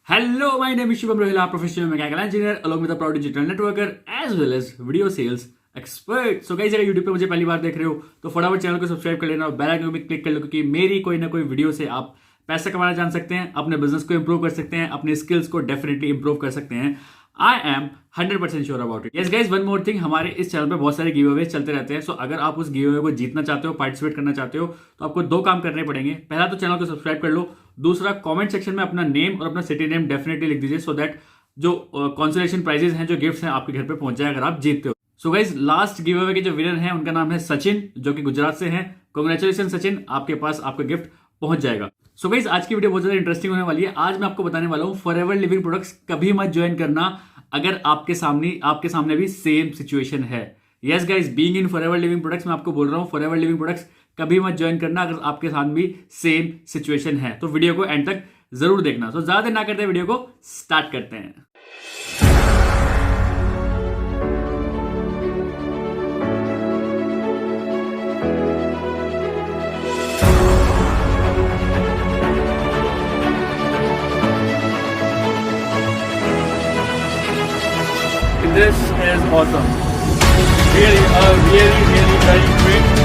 Hello, my name is Shubham Rohila, professional mechanical engineer along with a proud digital networker as well as video sales expert. So guys, अगर YouTube पे मुझे पहली बार देख रहे हो तो फटाफट चैनल को सब्सक्राइब कर लेना और बेल आइकन भी क्लिक कर लो क्योंकि मेरी कोई ना कोई वीडियो से आप पैसा कमाना जान सकते हैं, अपने बिजनेस को इंप्रूव कर सकते हैं, अपने स्किल्स को डेफिनेटली इंप्रूव कर सकते हैं। I am 100% sure about it. Yes guys, one more thing, हमारे इस चैनल पे बहुत सारे गिव अवे चलते रहते हैं। सो अगर आप उस गिव अवे को जीतना चाहते हो, पार्टिसिपेट करना चाहते हो, तो आपको दो काम करने पड़ेंगे। पहला तो चैनल को सब्सक्राइब कर लो, दूसरा कमेंट सेक्शन में अपना नेम और अपना सिटी नेम डेफिनेटली लिख दीजिए सो दैट जो कॉन्सोलेशन प्राइजेस हैं, जो गिफ्ट्स हैं, आपके घर पे पहुंच जाए अगर आप जीतते हो। So guys, last give away के जो विनर हैं उनका नाम है सचिन, जो कि गुजरात से हैं। कांग्रेचुलेशन सचिन, आपके पास आपका गिफ्ट पहुंच जाएगा। सो गाइज, आज की वीडियो बहुत ज्यादा इंटरेस्टिंग होने वाली है। आज मैं आपको बताने वाला हूं फॉरएवर लिविंग प्रोडक्ट्स कभी मत ज्वाइन करना अगर आपके सामने भी सेम सिचुएशन है। Yes guys, being in forever Living products, मैं आपको बोल रहा हूं फॉरएवर लिविंग प्रोडक्ट्स कभी मत ज्वाइन करना अगर आपके साथ भी सेम सिचुएशन है। तो वीडियो को एंड तक जरूर देखना। तो ज्यादा देर ना करते वीडियो को स्टार्ट करते हैं। This is awesome. Really very great.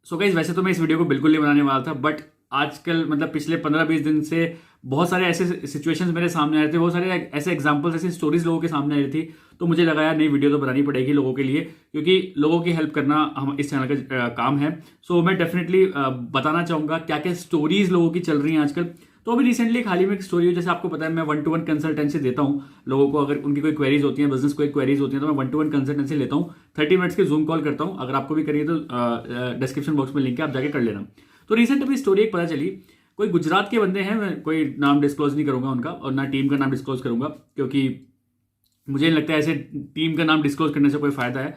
So guys, वैसे तो मैं इस वीडियो को बिल्कुल नहीं बनाने वाला था, बट आजकल मतलब पिछले 15-20 दिन से बहुत सारे ऐसे सिचुएशंस मेरे सामने आ रहे थे, बहुत सारे ऐसे एग्जांपल्स, ऐसी स्टोरीज लोगों के सामने आ रही थी। तो मुझे लगा यार नई वीडियो तो बनानी पड़ेगी लोगों के लिए, क्योंकि लोगों की हेल्प करना हम इस चैनल का काम है। सो मैं डेफिनेटली बताना चाहूँगा क्या क्या स्टोरीज लोगों की चल रही हैं आजकल। तो अभी रिसेंटली हाल ही में एक स्टोरी है, जैसे आपको पता है मैं 1-to-1 कंसल्टेंसी देता हूँ लोगों को। अगर उनकी कोई क्वेरीज होती हैं, बिजनेस कोई क्वेरीज होती हैं, तो मैं 1-to-1 कंसल्टेंसी लेता हूँ। 30 मिनट्स की जूम कॉल करता हूँ। अगर आपको भी करिए तो डिस्क्रिप्शन बॉक्स में लिंक है, आप जाके कर लेना। तो रिसेंट अभी स्टोरी एक पता चली, कोई गुजरात के बंदे हैं, मैं कोई नाम डिस्क्लोज नहीं करूंगा उनका और ना टीम का नाम डिस्क्लोज करूंगा, क्योंकि मुझे नहीं लगता है ऐसे टीम का नाम डिस्क्लोज करने से कोई फायदा है।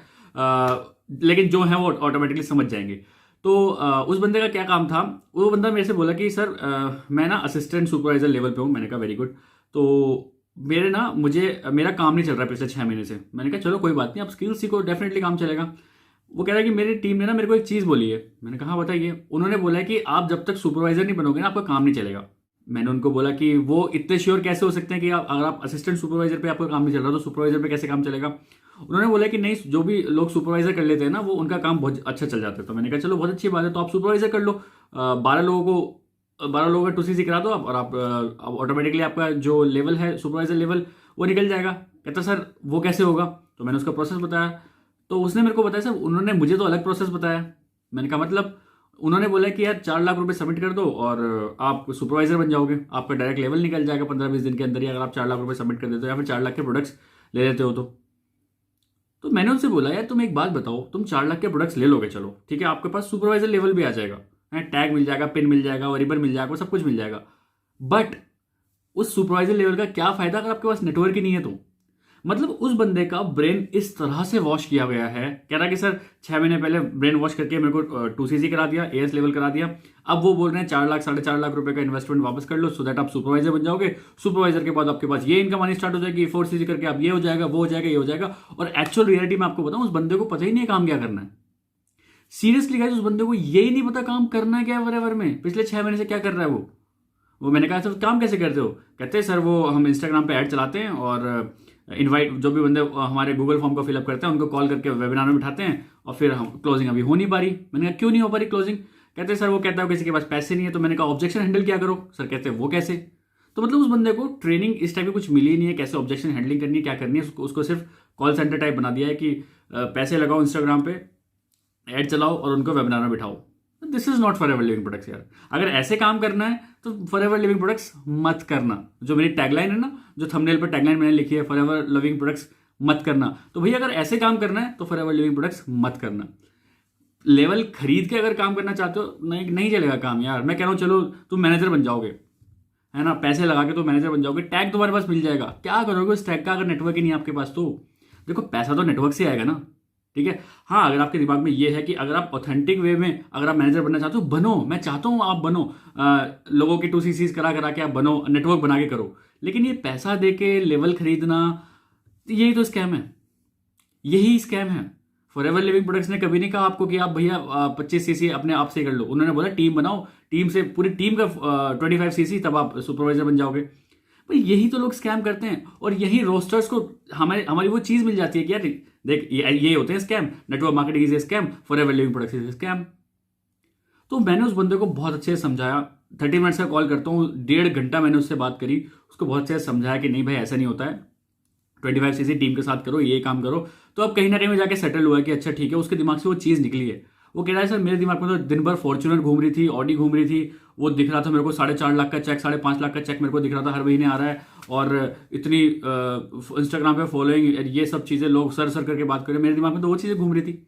लेकिन जो है वो ऑटोमेटिकली समझ जाएंगे। तो उस बंदे का क्या काम था, वो बंदा मेरे से बोला कि सर मैं ना असिस्टेंट सुपरवाइजर लेवल पे हूँ। मैंने कहा वेरी गुड। तो मेरा काम नहीं चल रहा है पिछले 6 महीने से। मैंने कहा चलो कोई बात नहीं, आप स्किल्स सीखो, डेफिनेटली काम चलेगा। वो कह रहा है कि मेरी टीम ने ना मेरे को एक चीज़ बोली है। मैंने कहा बताइए। उन्होंने बोला है कि आप जब तक सुपरवाइजर नहीं बनोगे ना, आपका काम नहीं चलेगा। मैंने उनको बोला कि वो इतने श्योर कैसे हो सकते हैं कि अगर आप असिस्टेंट सुपरवाइजर पे आपका काम नहीं चल रहा तो सुपरवाइजर पे कैसे काम चलेगा। उन्होंने बोला कि नहीं, जो भी लोग सुपरवाइजर कर लेते हैं ना, वो उनका काम बहुत अच्छा चल जाता है। तो मैंने कहा चलो बहुत अच्छी बात है, तो आप सुपरवाइजर कर लो। 12 लोगों का 2CC करा दो आप, और आप ऑटोमेटिकली आपका जो लेवल है सुपरवाइजर लेवल वो निकल जाएगा। कहता सर वो कैसे होगा। तो मैंने उसका प्रोसेस बताया। तो उसने मेरे को बताया सर, उन्होंने मुझे तो अलग प्रोसेस बताया। मैंने कहा मतलब, उन्होंने बोला कि यार 4 लाख रुपए सबमिट कर दो और आप सुपरवाइजर बन जाओगे, आपका डायरेक्ट लेवल निकल जाएगा 15-20 दिन के अंदर ही, अगर आप 4 लाख रुपए सबमिट कर देते हो या फिर 4 लाख के प्रोडक्ट्स ले लेते हो तो मैंने उनसे बोला यार तुम एक बात बताओ, तुम 4 लाख के प्रोडक्ट्स ले लोगे, चलो ठीक है, आपके पास सुपरवाइजर लेवल भी आ जाएगा, टैग मिल जाएगा, पिन मिल जाएगा और रिबन मिल जाएगा, सब कुछ मिल जाएगा। बट उस सुपरवाइजर लेवल का क्या फायदा अगर आपके पास नेटवर्क ही नहीं है तो। मतलब उस बंदे का ब्रेन इस तरह से वॉश किया गया है। कह रहा कि सर 6 महीने पहले ब्रेन वॉश करके मेरे को 2CC करा दिया, AS लेवल करा दिया। अब वो बोल रहे हैं 4 लाख 4.5 लाख रुपए का इन्वेस्टमेंट वापस कर लो सो दैट आप सुपरवाइजर बन जाओगे। सुपरवाइजर के बाद आपके पास ये इनकम आनी स्टार्ट हो जाएगी, 4CC करके आप ये हो जाएगा, वो हो जाएगा, ये हो जाएगा। और एक्चुअल रियलिटी में आपको बताऊं, उस बंदे को पता ही नहीं है काम क्या करना है। सीरियसली गाइस, उस बंदे को यही नहीं पता काम करना है क्या है फॉरएवर में। पिछले 6 महीने से क्या कर रहा है वो मैंने कहा सर काम कैसे करते हो। कहते हैं सर वो हम इंस्टाग्राम पे ऐड चलाते हैं और इनवाइट जो भी बंदे हमारे गूगल फॉर्म को फिलअप करते हैं उनको कॉल करके वेबिनार में बिठाते हैं और फिर हम क्लोजिंग अभी हो नहीं पा रही। मैंने कहा क्यों नहीं हो पा रही क्लोजिंग। कहते हैं सर वो कहता है किसी के पास पैसे नहीं है। तो मैंने कहा ऑब्जेक्शन हैंडल क्या करो। सर कहते हैं वो कैसे। तो मतलब उस बंदे को ट्रेनिंग इस टाइप की कुछ मिली नहीं है, कैसे ऑब्जेक्शन हैंडलिंग करनी है, क्या करनी है। उसको सिर्फ कॉल सेंटर टाइप बना दिया है कि पैसे लगाओ इंस्टाग्राम पे, ऐड चलाओ और उनको वेबिनार में बिठाओ। This is not Forever Living Products यार। अगर ऐसे काम करना है तो फॉरएवर लिविंग प्रोडक्ट्स मत करना। जो मेरी टैगलाइन है ना, जो थंबनेल पर टैगलाइन मैंने लिखी है, फॉरएवर लिविंग प्रोडक्ट्स मत करना, तो भैया अगर ऐसे काम करना है तो फॉरएवर लिविंग प्रोडक्ट्स मत करना। लेवल खरीद के अगर काम करना चाहते हो नहीं चलेगा काम यार। मैं कह रहा हूँ चलो तुम मैनेजर बन जाओगे, है ना, पैसे लगा के तो मैनेजर बन जाओगे, टैग तुम्हारे पास मिल जाएगा। क्या करोगे उस टैग का अगर नेटवर्क ही नहीं आपके पास। तो देखो पैसा तो नेटवर्क से आएगा ना, ठीक है। हाँ, अगर आपके दिमाग में ये है कि अगर आप ऑथेंटिक वे में अगर आप मैनेजर बनना चाहते हो, बनो, मैं चाहता हूँ आप बनो, लोगों की 2CCs करा के आप बनो, नेटवर्क बना के करो। लेकिन ये पैसा दे के लेवल खरीदना, यही तो स्कैम है, यही स्कैम है। फॉरएवर लिविंग प्रोडक्ट्स ने कभी नहीं कहा आपको कि आप भैया 25CC अपने आप से कर लो। उन्होंने बोला टीम बनाओ, टीम से पूरी टीम का 25CC, तब आप सुपरवाइजर बन जाओगे। भाई यही तो लोग स्कैम करते हैं, और यही रोस्टर्स को हमारी वो चीज मिल जाती है कि यार देख ये होते हैं scam, network marketing is a scam, forever Living products is a scam. तो मैंने उस बंदे को बहुत अच्छे से समझाया, 30 मिनट्स का कॉल करता हूँ, 1.5 घंटा मैंने उससे बात करी, उसको बहुत अच्छे से समझाया कि नहीं भाई ऐसा नहीं होता है, 25cc टीम के साथ करो, ये काम करो। तो अब कहीं ना कहीं में जाके सेटल हुआ कि अच्छा ठीक है, उसके दिमाग से वो चीज़ निकली है। वो कह रहा है सर मेरे दिमाग में तो दिन भर फॉर्च्यूनर घूम रही थी, ऑडी घूम रही थी, वो दिख रहा था मेरे को 4.5 लाख का चेक, 5.5 लाख का चेक मेरे को दिख रहा था हर महीने आ रहा है, और इतनी इंस्टाग्राम पे फॉलोइंग, ये सब चीज़ें लोग सर सर करके बात करें, मेरे दिमाग में तो वो चीज़ें घूम रही थी।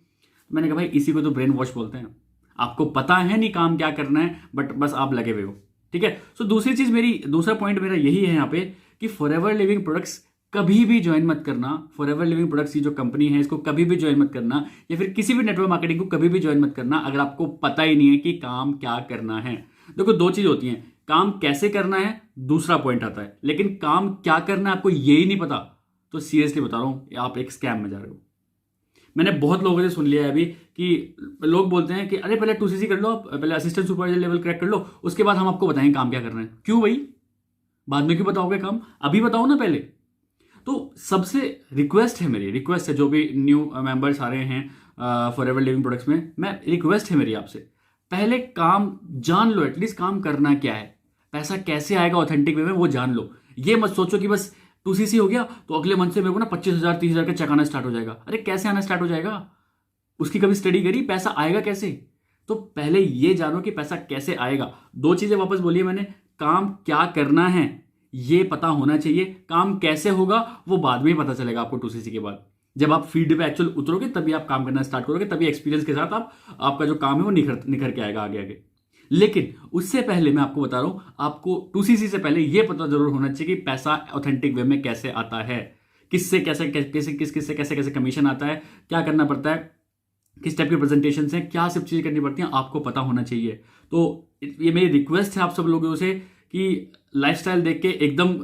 मैंने कहा भाई इसी को तो ब्रेन वॉश बोलते हैं, आपको पता है नहीं काम क्या करना है, बट बस आप लगे हुए हो, ठीक है। सो दूसरा पॉइंट मेरा यही है यहाँ पे कि फॉरएवर लिविंग प्रोडक्ट्स कभी भी ज्वाइन मत करना। फॉरएवर लिविंग प्रोडक्ट्स की जो कंपनी है इसको कभी भी ज्वाइन मत करना, या फिर किसी भी नेटवर्क मार्केटिंग को कभी भी ज्वाइन मत करना अगर आपको पता ही नहीं है कि काम क्या करना है। देखो दो चीज होती हैं, काम कैसे करना है दूसरा पॉइंट आता है, लेकिन काम क्या करना है आपको यही नहीं पता, तो सीरियसली बता रहा हूं आप एक स्कैम में जा रहे हो। मैंने बहुत लोगों से सुन लिया है अभी कि लोग बोलते हैं कि अरे पहले 2cc कर लो, आप पहले असिस्टेंट सुपरवाइजर लेवल क्रैक कर लो, उसके बाद हम आपको बताएंगे काम क्या करना है। क्यों भाई, बाद में क्यों बताओगे काम, अभी बताओ ना पहले। तो सबसे रिक्वेस्ट है जो भी न्यू मेंबर्स आ रहे हैं फॉरएवर लिविंग प्रोडक्ट्स में, मैं रिक्वेस्ट है मेरी आपसे, पहले काम जान लो, एटलीस्ट काम करना क्या है, पैसा कैसे आएगा ऑथेंटिक वे में वो जान लो। ये मत सोचो कि बस 2cc हो गया तो अगले मंथ से मेरे को ना 25,000 30,000 का चेक आना स्टार्ट हो जाएगा। अरे कैसे आना स्टार्ट हो जाएगा, उसकी कभी स्टडी करी, पैसा आएगा कैसे? तो पहले ये जानो कि पैसा कैसे आएगा। दो चीजें वापस बोलिए मैंने, काम क्या करना है ये पता होना चाहिए, काम कैसे होगा वो बाद में ही पता चलेगा आपको 2cc के बाद। जब आप फील्ड पे एक्चुअल उतरोगे तभी आप काम करना स्टार्ट करोगे, तभी एक्सपीरियंस के साथ आपका जो काम है वो निखर के आएगा आगे आगे। लेकिन उससे पहले मैं आपको बता रहा हूं, आपको 2cc से पहले यह पता जरूर होना चाहिए कि पैसा ऑथेंटिक वे में कैसे आता है, किससे कैसे कमीशन आता है, क्या करना पड़ता है, किस टाइप की प्रेजेंटेशन है, क्या सब चीजें करनी पड़ती हैं, आपको पता होना चाहिए। तो ये मेरी रिक्वेस्ट है आप सब लोगों से कि लाइफस्टाइल देख के एकदम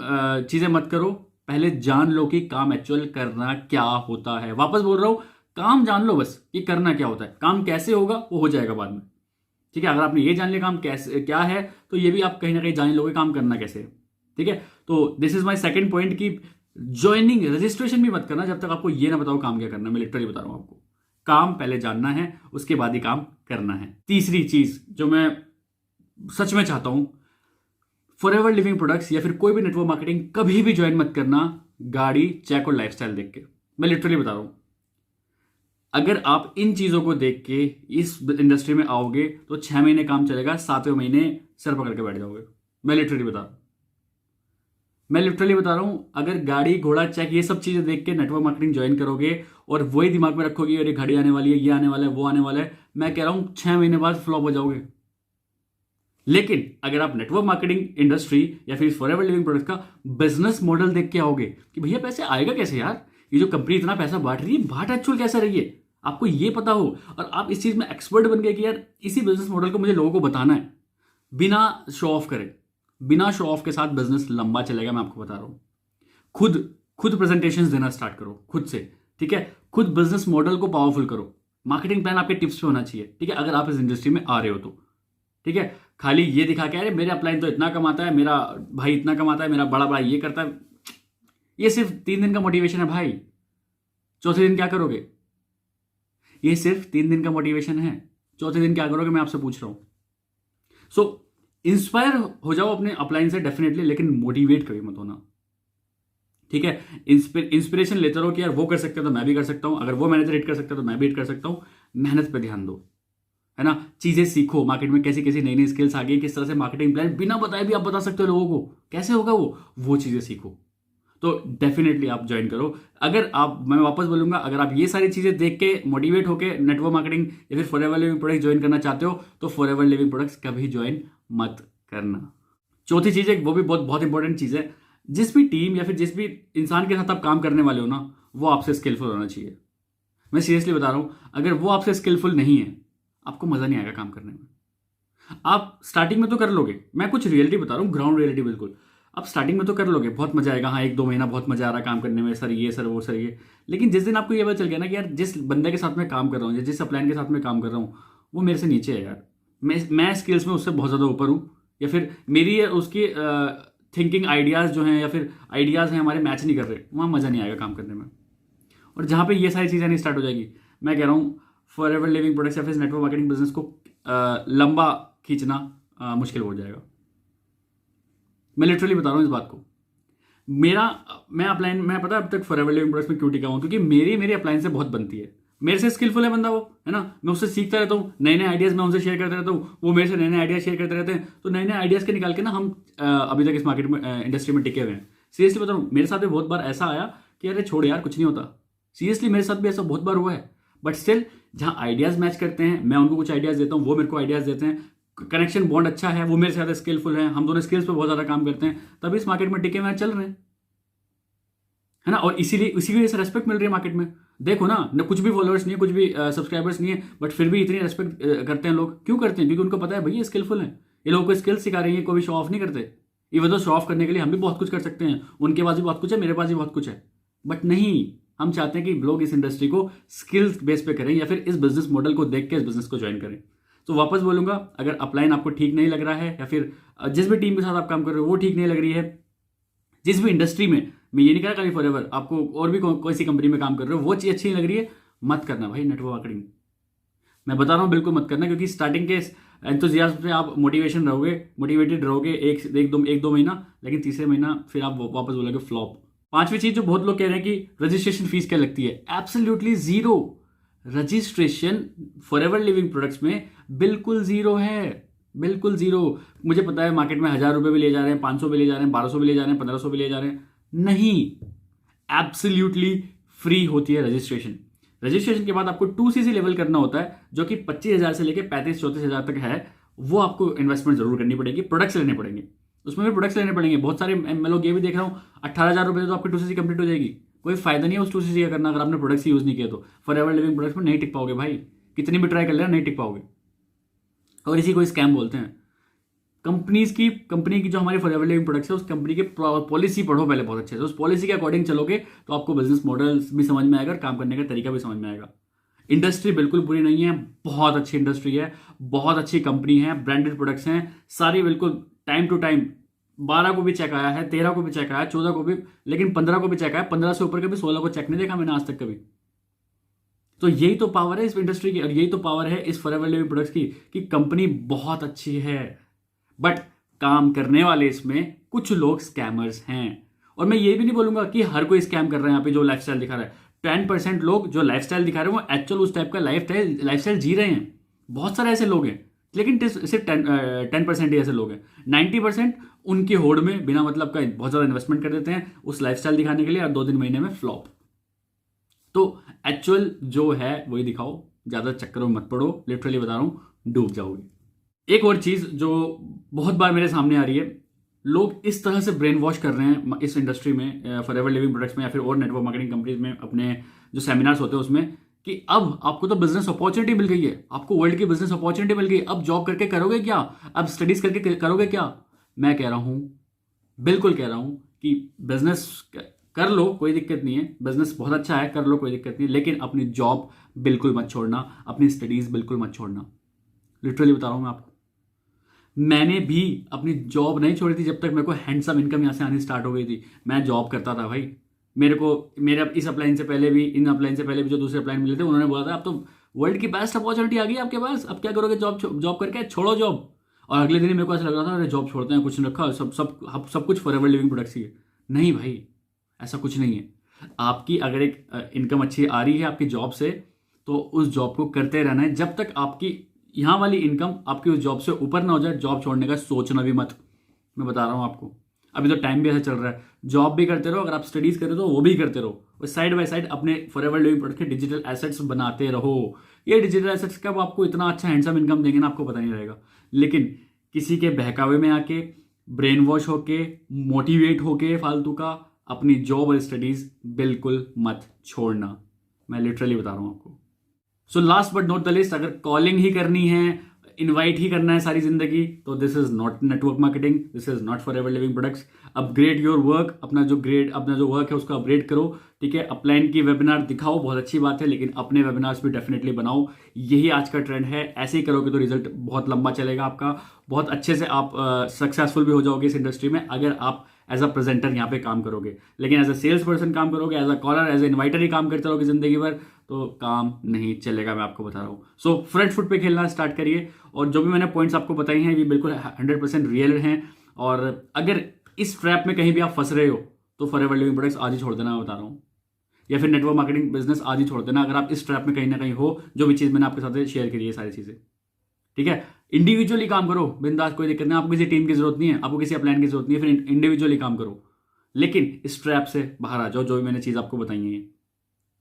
चीजें मत करो, पहले जान लो कि काम एक्चुअल करना क्या होता है। वापस बोल रहा हूं, काम जान लो बस कि करना क्या होता है, काम कैसे होगा वो हो जाएगा बाद में, ठीक है। अगर आपने ये जान लिया काम कैसे क्या है, तो ये भी आप कहीं ना कहीं जान लोगे काम करना कैसे है, ठीक है। तो this is my second point कि ज्वाइनिंग रजिस्ट्रेशन भी मत करना जब तक आपको ये ना बताओ काम क्या करना है। मैं लिटरली बता रहा हूं आपको, काम पहले जानना है, उसके बाद ही काम करना है। तीसरी चीज जो मैं सच में चाहता हूं, फॉरएवर लिविंग प्रोडक्ट्स या फिर कोई भी नेटवर्क मार्केटिंग कभी भी ज्वाइन मत करना गाड़ी, चेक और लाइफस्टाइल देख के। मैं लिटरली बता रहा हूं, अगर आप इन चीजों को देख के इस इंडस्ट्री में आओगे तो 6 महीने काम चलेगा, 7वें महीने सर पकड़ के बैठ जाओगे। मैं लिटरली बता रहा हूं, अगर गाड़ी, घोड़ा, चेक ये सब चीजें देख के नेटवर्क मार्केटिंग ज्वाइन करोगे और वही दिमाग में रखोगे अरे घड़ी आने वाली है, ये आने वाला है, वो आने वाला है, मैं कह रहा हूं 6 महीने बाद फ्लॉप हो जाओगे। लेकिन अगर आप नेटवर्क मार्केटिंग इंडस्ट्री या फिर फॉरएवर लिविंग प्रोडक्ट का बिजनेस मॉडल देख के आओगे कि भैया पैसे आएगा कैसे यार, ये जो कंपनी इतना पैसा बांट रही है, बांट एक्चुअल कैसा रही है, आपको ये पता हो और आप इस चीज में एक्सपर्ट बन गए कि यार इसी बिजनेस मॉडल को मुझे लोगों को बताना है, बिना शो ऑफ करे, बिना शो ऑफ के साथ बिजनेस लंबा चलेगा। मैं आपको बता रहा हूं, खुद प्रेजेंटेशंस देना स्टार्ट करो खुद से, ठीक है। खुद बिजनेस मॉडल को पावरफुल करो, मार्केटिंग प्लान आपके टिप्स पे होना चाहिए, ठीक है, अगर आप इस इंडस्ट्री में आ रहे हो तो, ठीक है। खाली ये दिखा के अरे मेरे अपलाइन तो इतना कमाता है, मेरा भाई इतना कमाता है, मेरा बड़ा भाई ये करता है, ये सिर्फ 3 दिन का मोटिवेशन है भाई, चौथे दिन क्या करोगे? ये सिर्फ 3 दिन का मोटिवेशन है, चौथे दिन क्या करोगे मैं आपसे पूछ रहा हूं। सो इंस्पायर हो जाओ अपने अपलाइन से डेफिनेटली, लेकिन मोटिवेट कभी मत होना, ठीक है। इंस्पिरेशन लेते रहो कि यार वो कर सकते हैं तो मैं भी कर सकता हूं, अगर वो मैनेजर हिट कर सकता है तो मैं भी हिट कर सकता हूं। मेहनत पे ध्यान दो, है ना, चीजें सीखो, मार्केट में कैसी कैसी नई नई स्किल्स आ गई, किस तरह से मार्केटिंग प्लान बिना बताए भी आप बता सकते हो लोगों को, कैसे होगा वो चीजें सीखो। तो डेफिनेटली आप ज्वाइन करो। अगर आप, मैं वापस बोलूंगा, अगर आप ये सारी चीजें देख के मोटिवेट होकर नेटवर्क मार्केटिंग या फिर फॉरएवर लिविंग प्रोडक्ट्स ज्वाइन करना चाहते हो तो फॉरएवर लिविंग प्रोडक्ट्स कभी ज्वाइन मत करना। चौथी चीज है, वो भी बहुत बहुत इंपॉर्टेंट चीज है, जिस भी टीम या फिर जिस भी इंसान के साथ आप काम करने वाले हो ना, वो आपसे स्किलफुल होना चाहिए। मैं सीरियसली बता रहा हूं, अगर वो आपसे स्किलफुल नहीं है आपको मजा नहीं आएगा काम करने में। आप स्टार्टिंग में तो कर लोगे, मैं कुछ रियलिटी बता रहा हूं, ग्राउंड रियलिटी बिल्कुल, आप स्टार्टिंग में तो कर लोगे, बहुत मजा आएगा, हाँ 1-2 महीना बहुत मजा आ रहा है काम करने में, सर ये सर वो सर ये। लेकिन जिस दिन आपको ये पता चल गया ना कि यार जिस बंदे के साथ मैं काम कर रहा हूँ, जिस अपलाइन के साथ मैं काम कर रहा हूँ वो मेरे से नीचे है यार, मैं स्किल्स में उससे बहुत ज्यादा ऊपर हूँ, या फिर मेरी उसकी थिंकिंग आइडियाज़ जो हैं या फिर आइडियाज़ हैं हमारे मैच नहीं कर रहे, वहाँ मज़ा नहीं आएगा काम करने में। और जहाँ पे ये सारी चीज़ें नहीं स्टार्ट हो जाएगी, मैं कह रहा हूँ फॉरएवर लिविंग प्रोडक्ट्स या फिर नेटवर्क मार्केटिंग बिजनेस को लंबा खींचना मुश्किल हो जाएगा। मैं लिटरली बता रहा हूँ इस बात को। मैं पता है अब तक फॉरएवर लिविंग प्रोडक्ट्स में क्यों टिका हूँ, क्योंकि मेरी अप्लायंस से बहुत बनती है। मेरे से स्किलफुल है बंदा वो, है ना, मैं उससे सीखता रहता हूँ, नए नए आइडियाज़ मैं उनसे शेयर करता रहता हूँ, वो मेरे से नए नए आइडियाज़ शेयर करते रहते हैं। तो नए नए आइडियाज़ के निकाल के ना हम अभी तक इस मार्केट में इंडस्ट्री में टिके हुए हैं। सीरियसली बता रहा हूँ, मेरे साथ भी बहुत बार ऐसा आया कि अरे छोड़ यार कुछ नहीं होता। सीरियसली मेरे साथ भी ऐसा बहुत बार हुआ है। बट स्टिल जहाँ आइडियाज़ मैच करते हैं, मैं उनको कुछ आइडियाज़ देता हूँ, वो मेरे को आइडियाज़ देते हैं, कनेक्शन बॉन्ड अच्छा है, वो मेरे से ज़्यादा स्किलफुल है, हम दोनों स्किल्स पे बहुत ज़्यादा काम करते हैं, तभी इस मार्केट में टिके हुए चल रहे हैं, है ना। और इसीलिए इसी वजह से रेस्पेक्ट मिल रही है मार्केट में। देखो ना, कुछ भी फॉलोअर्स नहीं है, कुछ भी सब्सक्राइबर्स नहीं है, बट फिर भी इतनी रेस्पेक्ट करते हैं लोग। क्यों करते हैं? क्योंकि उनको पता है भैया स्किलफुल है, ये लोगों को स्किल्स सिखा रही है, कोई शो ऑफ नहीं करते। इवन तो शो ऑफ करने के लिए हम भी बहुत कुछ कर सकते हैं, उनके पास भी बहुत कुछ है, मेरे पास भी बहुत कुछ है, बट नहीं, हम चाहते हैं कि लोग इस इंडस्ट्री को स्किल्स बेस पे करें या फिर इस बिजनेस मॉडल को देख के इस बिजनेस को ज्वाइन करें। तो वापस बोलूंगा, अगर अपलाइन आपको ठीक नहीं लग रहा है या फिर जिस भी टीम के साथ आप काम कर रहे हो वो ठीक नहीं लग रही है, जिस भी इंडस्ट्री में, मैं ये नहीं कह रहा खाली फॉरएवर, आपको और भी कोई सी कंपनी में काम कर रहे हो वो चीज़ अच्छी नहीं लग रही है, मत करना भाई नेटवर्क मार्केटिंग। मैं बता रहा हूँ बिल्कुल मत करना, क्योंकि स्टार्टिंग के एंथुजियाज्म पे आप मोटिवेटेड रहोगे एक दो महीना, लेकिन तीसरे महीना फिर आप वापस बोलोगे फ्लॉप। पांचवी चीज जो बहुत लोग कह रहे हैं कि रजिस्ट्रेशन फीस क्या लगती है, absolutely zero. Registration forever Living products में बिल्कुल जीरो है, बिल्कुल जीरो। मुझे पता है मार्केट में 1000 रुपये भी ले जा रहे हैं, 500 भी ले जा रहे हैं, 1200 भी ले जा रहे हैं, 1500 भी ले जा रहे हैं, नहीं, एब्सोल्युटली फ्री होती है रजिस्ट्रेशन। रजिस्ट्रेशन के बाद आपको 2CC लेवल करना होता है, जो कि 25,000 से लेकर 35-34,000 तक है। वो आपको इन्वेस्टमेंट जरूर करनी पड़ेगी, प्रोडक्ट्स लेने पड़ेंगे, उसमें भी प्रोडक्ट्स लेने पड़ेंगे बहुत सारे। मैं लोग ये भी देख रहा हूँ 18,000 रुपये तो आपकी 2CC कंप्लीट हो जाएगी। कोई फायदा नहीं है उस 2CC का करना अगर आपने प्रोडक्ट्स यूज नहीं किया तो। फॉरएवर लिविंग प्रोडक्ट्स में नहीं टिक पाओगे भाई, कितनी भी ट्राई कर लेना नहीं टिक पाओगे। और इसी को स्कैम बोलते हैं। कंपनी की जो हमारी फॉरएवर लिविंग प्रोडक्ट्स है उस कंपनी की पॉलिसी पढ़ो पहले बहुत अच्छे से, उस पॉलिसी के अकॉर्डिंग चलोगे तो आपको बिजनेस मॉडल भी समझ में आएगा और काम करने का तरीका भी समझ में आएगा। इंडस्ट्री बिल्कुल बुरी नहीं है, बहुत अच्छी इंडस्ट्री है, बहुत अच्छी कंपनी है, ब्रांडेड प्रोडक्ट्स हैं सारी, बिल्कुल टाइम टू टाइम। 12 को भी चेक आया है, 13 को भी चेक आया, 14 को भी, लेकिन 15 को भी चेक आया, 15 से ऊपर के भी 16 को चेक नहीं देखा मैंने आज तक कभी। तो यही तो पावर है इस इंडस्ट्री की, और यही तो पावर है इस फॉरएवर लिविंग प्रोडक्ट्स की कि कंपनी बहुत अच्छी है, बट काम करने वाले इसमें कुछ लोग स्कैमर्स हैं। और मैं ये भी नहीं बोलूंगा कि हर कोई स्कैम कर रहा है यहाँ पे जो लाइफस्टाइल दिखा रहा है। 10% लोग जो लाइफस्टाइल दिखा रहे हैं वो एक्चुअल उस टाइप का लाइफस्टाइल जी रहे हैं, बहुत सारे ऐसे लोग हैं, लेकिन सिर्फ 10% ही ऐसे लोग हैं। 90% उनकी होड़ में बिना मतलब का बहुत ज़्यादा इन्वेस्टमेंट कर देते हैं उस लाइफस्टाइल दिखाने के लिए, और 2-3 महीने में फ्लॉप। तो एक्चुअल जो है वही दिखाओ, ज़्यादा चक्करों में मत पड़ो, लिटरली बता रहा हूँ डूब जाओगे। एक और चीज़ जो बहुत बार मेरे सामने आ रही है, लोग इस तरह से ब्रेन वॉश कर रहे हैं इस इंडस्ट्री में, फॉरएवर लिविंग प्रोडक्ट्स में या फिर और नेटवर्क मार्केटिंग कंपनीज में, अपने जो सेमिनार्स होते हैं उसमें, कि अब आपको तो बिजनेस अपॉर्चुनिटी मिल गई है, आपको वर्ल्ड की बिजनेस अपॉर्चुनिटी मिल गई, अब जॉब करके करोगे क्या, अब स्टडीज करके करोगे क्या। मैं कह रहा हूं, बिल्कुल कह रहा हूं कि बिजनेस कर लो, कोई दिक्कत नहीं है, बिजनेस बहुत अच्छा है, कर लो, कोई दिक्कत नहीं, लेकिन अपनी जॉब बिल्कुल मत छोड़ना, अपनी स्टडीज बिल्कुल मत छोड़ना। लिटरली बता रहा हूं मैं आपको, मैंने भी अपनी जॉब नहीं छोड़ी थी जब तक मेरे को हैंडसम इनकम यहाँ से आनी स्टार्ट हो गई थी। मैं जॉब करता था भाई, मेरे इस अपलाइन से पहले भी, इन अपलाइन से पहले भी जो दूसरे अपलाइन मिले थे, उन्होंने बोला था अब तो वर्ल्ड की बेस्ट अपॉर्चुनिटी आ गई आपके पास, अब क्या करोगे, जॉब करके छोड़ो जॉब। और अगले दिन मेरे को ऐसा लग रहा था अरे जॉब छोड़ते हैं, कुछ नहीं रखा, सब कुछ फॉरएवर लिविंग प्रोडक्ट्स ही है। नहीं भाई, ऐसा कुछ नहीं है। आपकी अगर एक इनकम अच्छी आ रही है आपकी जॉब से, तो उस जॉब को करते रहना है जब तक आपकी यहाँ वाली इनकम आपकी उस जॉब से ऊपर ना हो जाए। जॉब छोड़ने का सोचना भी मत, मैं बता रहा हूँ आपको। अभी तो टाइम भी ऐसा चल रहा है, जॉब भी करते रहो, अगर आप स्टडीज कर रहे हो तो वो भी करते रहो, और साइड बाय साइड अपने फॉरएवर लिविंग प्रोडक्ट के डिजिटल एसेट्स बनाते रहो। ये डिजिटल एसेट्स कब आपको इतना अच्छा हैंडसम इनकम देंगे ना, आपको पता नहीं रहेगा। लेकिन किसी के बहकावे में आके, ब्रेन वॉश होके, मोटिवेट होके फालतू का, अपनी जॉब और स्टडीज बिल्कुल मत छोड़ना, मैं लिटरली बता रहा हूँ आपको। So last but not the list, अगर कॉलिंग ही करनी है, इनवाइट ही करना है सारी जिंदगी, तो this is not network marketing, this is not for ever living products. Upgrade your work, अपना जो वर्क है उसको अपग्रेड करो, ठीक है। अपलाइन की वेबिनार दिखाओ, बहुत अच्छी बात है, लेकिन अपने वेबिनार्स भी डेफिनेटली बनाओ। यही आज का ट्रेंड है। ऐसे ही करोगे तो रिजल्ट बहुत लंबा चलेगा आपका, बहुत अच्छे से आप सक्सेसफुल भी हो जाओगे इस इंडस्ट्री में, अगर आप एज अ प्रेजेंटर यहाँ पे काम करोगे। लेकिन एज अ सेल्स पर्सन काम करोगे, as a caller, as a inviter ही काम करते रहोगे जिंदगी भर, तो काम नहीं चलेगा, मैं आपको बता रहा हूँ। सो फ्रंट फुट पे खेलना स्टार्ट करिए, और जो भी मैंने पॉइंट्स आपको बताई हैं ये बिल्कुल 100% रियल हैं। और अगर इस ट्रैप में कहीं भी आप फंस रहे हो तो फॉरएवर लिविंग प्रोडक्ट्स आज ही छोड़ देना, मैं बता रहा हूँ, या फिर नेटवर्क मार्केटिंग बिजनेस आज ही छोड़ देना, अगर आप इस ट्रैप में कहीं ना कहीं हो। जो भी चीज़ मैंने आपके साथ शेयर करी है सारी चीज़ें, ठीक है। इंडिविजुअली काम करो बिंदास, कोई दिक्कत नहीं, आपको किसी टीम की जरूरत नहीं है, आपको किसी अपलाइन की जरूरत नहीं है, फिर इंडिविजुअली काम करो, लेकिन इस ट्रैप से बाहर आ जाओ, जो भी मैंने चीज़ आपको बताई है,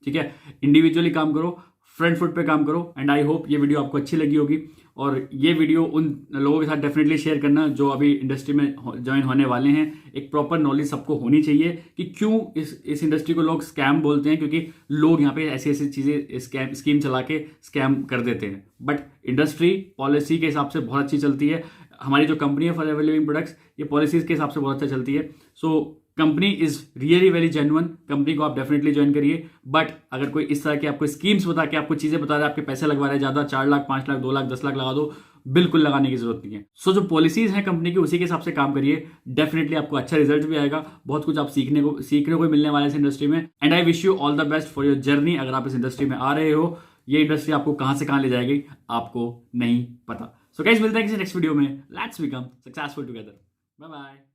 ठीक है। इंडिविजुअली काम करो, फ्रंट फुट पे काम करो। एंड आई होप ये वीडियो आपको अच्छी लगी होगी, और ये वीडियो उन लोगों के साथ डेफिनेटली शेयर करना जो अभी इंडस्ट्री में ज्वाइन होने वाले हैं। एक प्रॉपर नॉलेज सबको होनी चाहिए कि क्यों इस इंडस्ट्री को लोग स्कैम बोलते हैं, क्योंकि लोग यहाँ पे ऐसी ऐसी चीज़ें स्कीम चला के स्कैम कर देते हैं। बट इंडस्ट्री पॉलिसी के हिसाब से बहुत अच्छी चलती है। हमारी जो कंपनी है फॉरएवर लिविंग प्रोडक्ट्स, ये पॉलिसीज के हिसाब से बहुत अच्छा चलती है। So company is really very genuine, company को आप डेफिनेटली ज्वाइन करिए। बट अगर कोई इस तरह के आपको स्कीम्स बता के आपको चीजें बता रहे हैं, आपके पैसे लगवा रहे हैं ज्यादा, 4 लाख 5 लाख 2 लाख 10 लाख लगा दो, बिल्कुल लगाने की जरूरत नहीं है। सो जो पॉलिसीज हैं कंपनी की उसी के हिसाब से काम करिए, डेफिनेटली आपको अच्छा रिजल्ट भी आएगा, बहुत कुछ आप सीखने को मिलने वाला है इस इंडस्ट्री में। And I wish you all the best for your journey. अगर आप इस इंडस्ट्री में आ रहे हो, ये इंडस्ट्री आपको कहां से कहां ले जाएगी आपको नहीं पता। सो गाइस, मिलते हैं किसी नेक्स्ट वीडियो में। Let's become successful together. Bye bye.